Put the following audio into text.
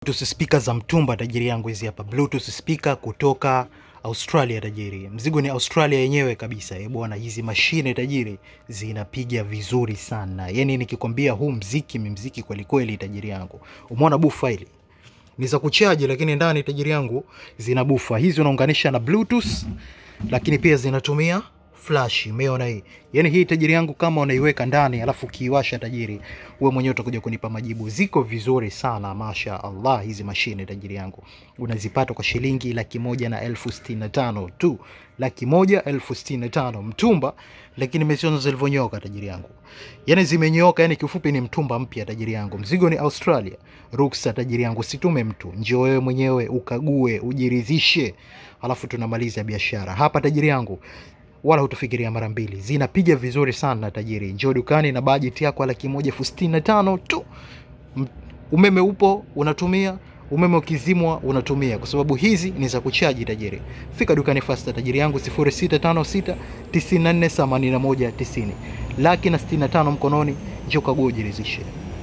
Bluetooth speaker za mtumba tajiri yangu, hizi hapa Bluetooth speaker kutoka Australia tajiri. Mzigo ni Australia yenyewe kabisa. Bwana, hizi mashine tajiri zinapiga vizuri sana. Yaani nikikwambia huu mziki kweli kweli tajiri yangu. Umeona bufa hili? Ni za kuchaji lakini ndani tajiri yangu zina bufa. Hizi unaunganisha na Bluetooth lakini pia zinatumia flash. Umeona hii? Yaani hii tajiri yangu kama unaiweka ndani alafu kiwasha tajiri, wewe mwenyewe utakuja kunipa majibu. Ziko vizuri sana masha Allah hizi mashine tajiri yangu. Unazipata kwa shilingi 1,65,000 tu. 1,65,000 mtumba, lakini mesiono zilivonyoka tajiri yangu. Yaani zimenyoka, yani kifupi ni mtumba mpya tajiri yangu. Mzigo ni Australia. Ruksa tajiri yangu, situme mtu. Njoo wewe mwenyewe ukague, ujiridhishe. Alafu tunamaliza biashara. Hapa tajiri yangu wala hutofikiria mara mbili. Zinapiga vizuri sana tajiri. Njoo dukani na budget yako 1,65,000 tu. Umeme upo unatumia, umeme ukizimwa unatumia, kwa sababu hizi ni za kuchaji tajiri. Fika dukani fasta tajiri yangu 0656 948190. 1,65,000 mkononi, njoo kague ujiridhishe.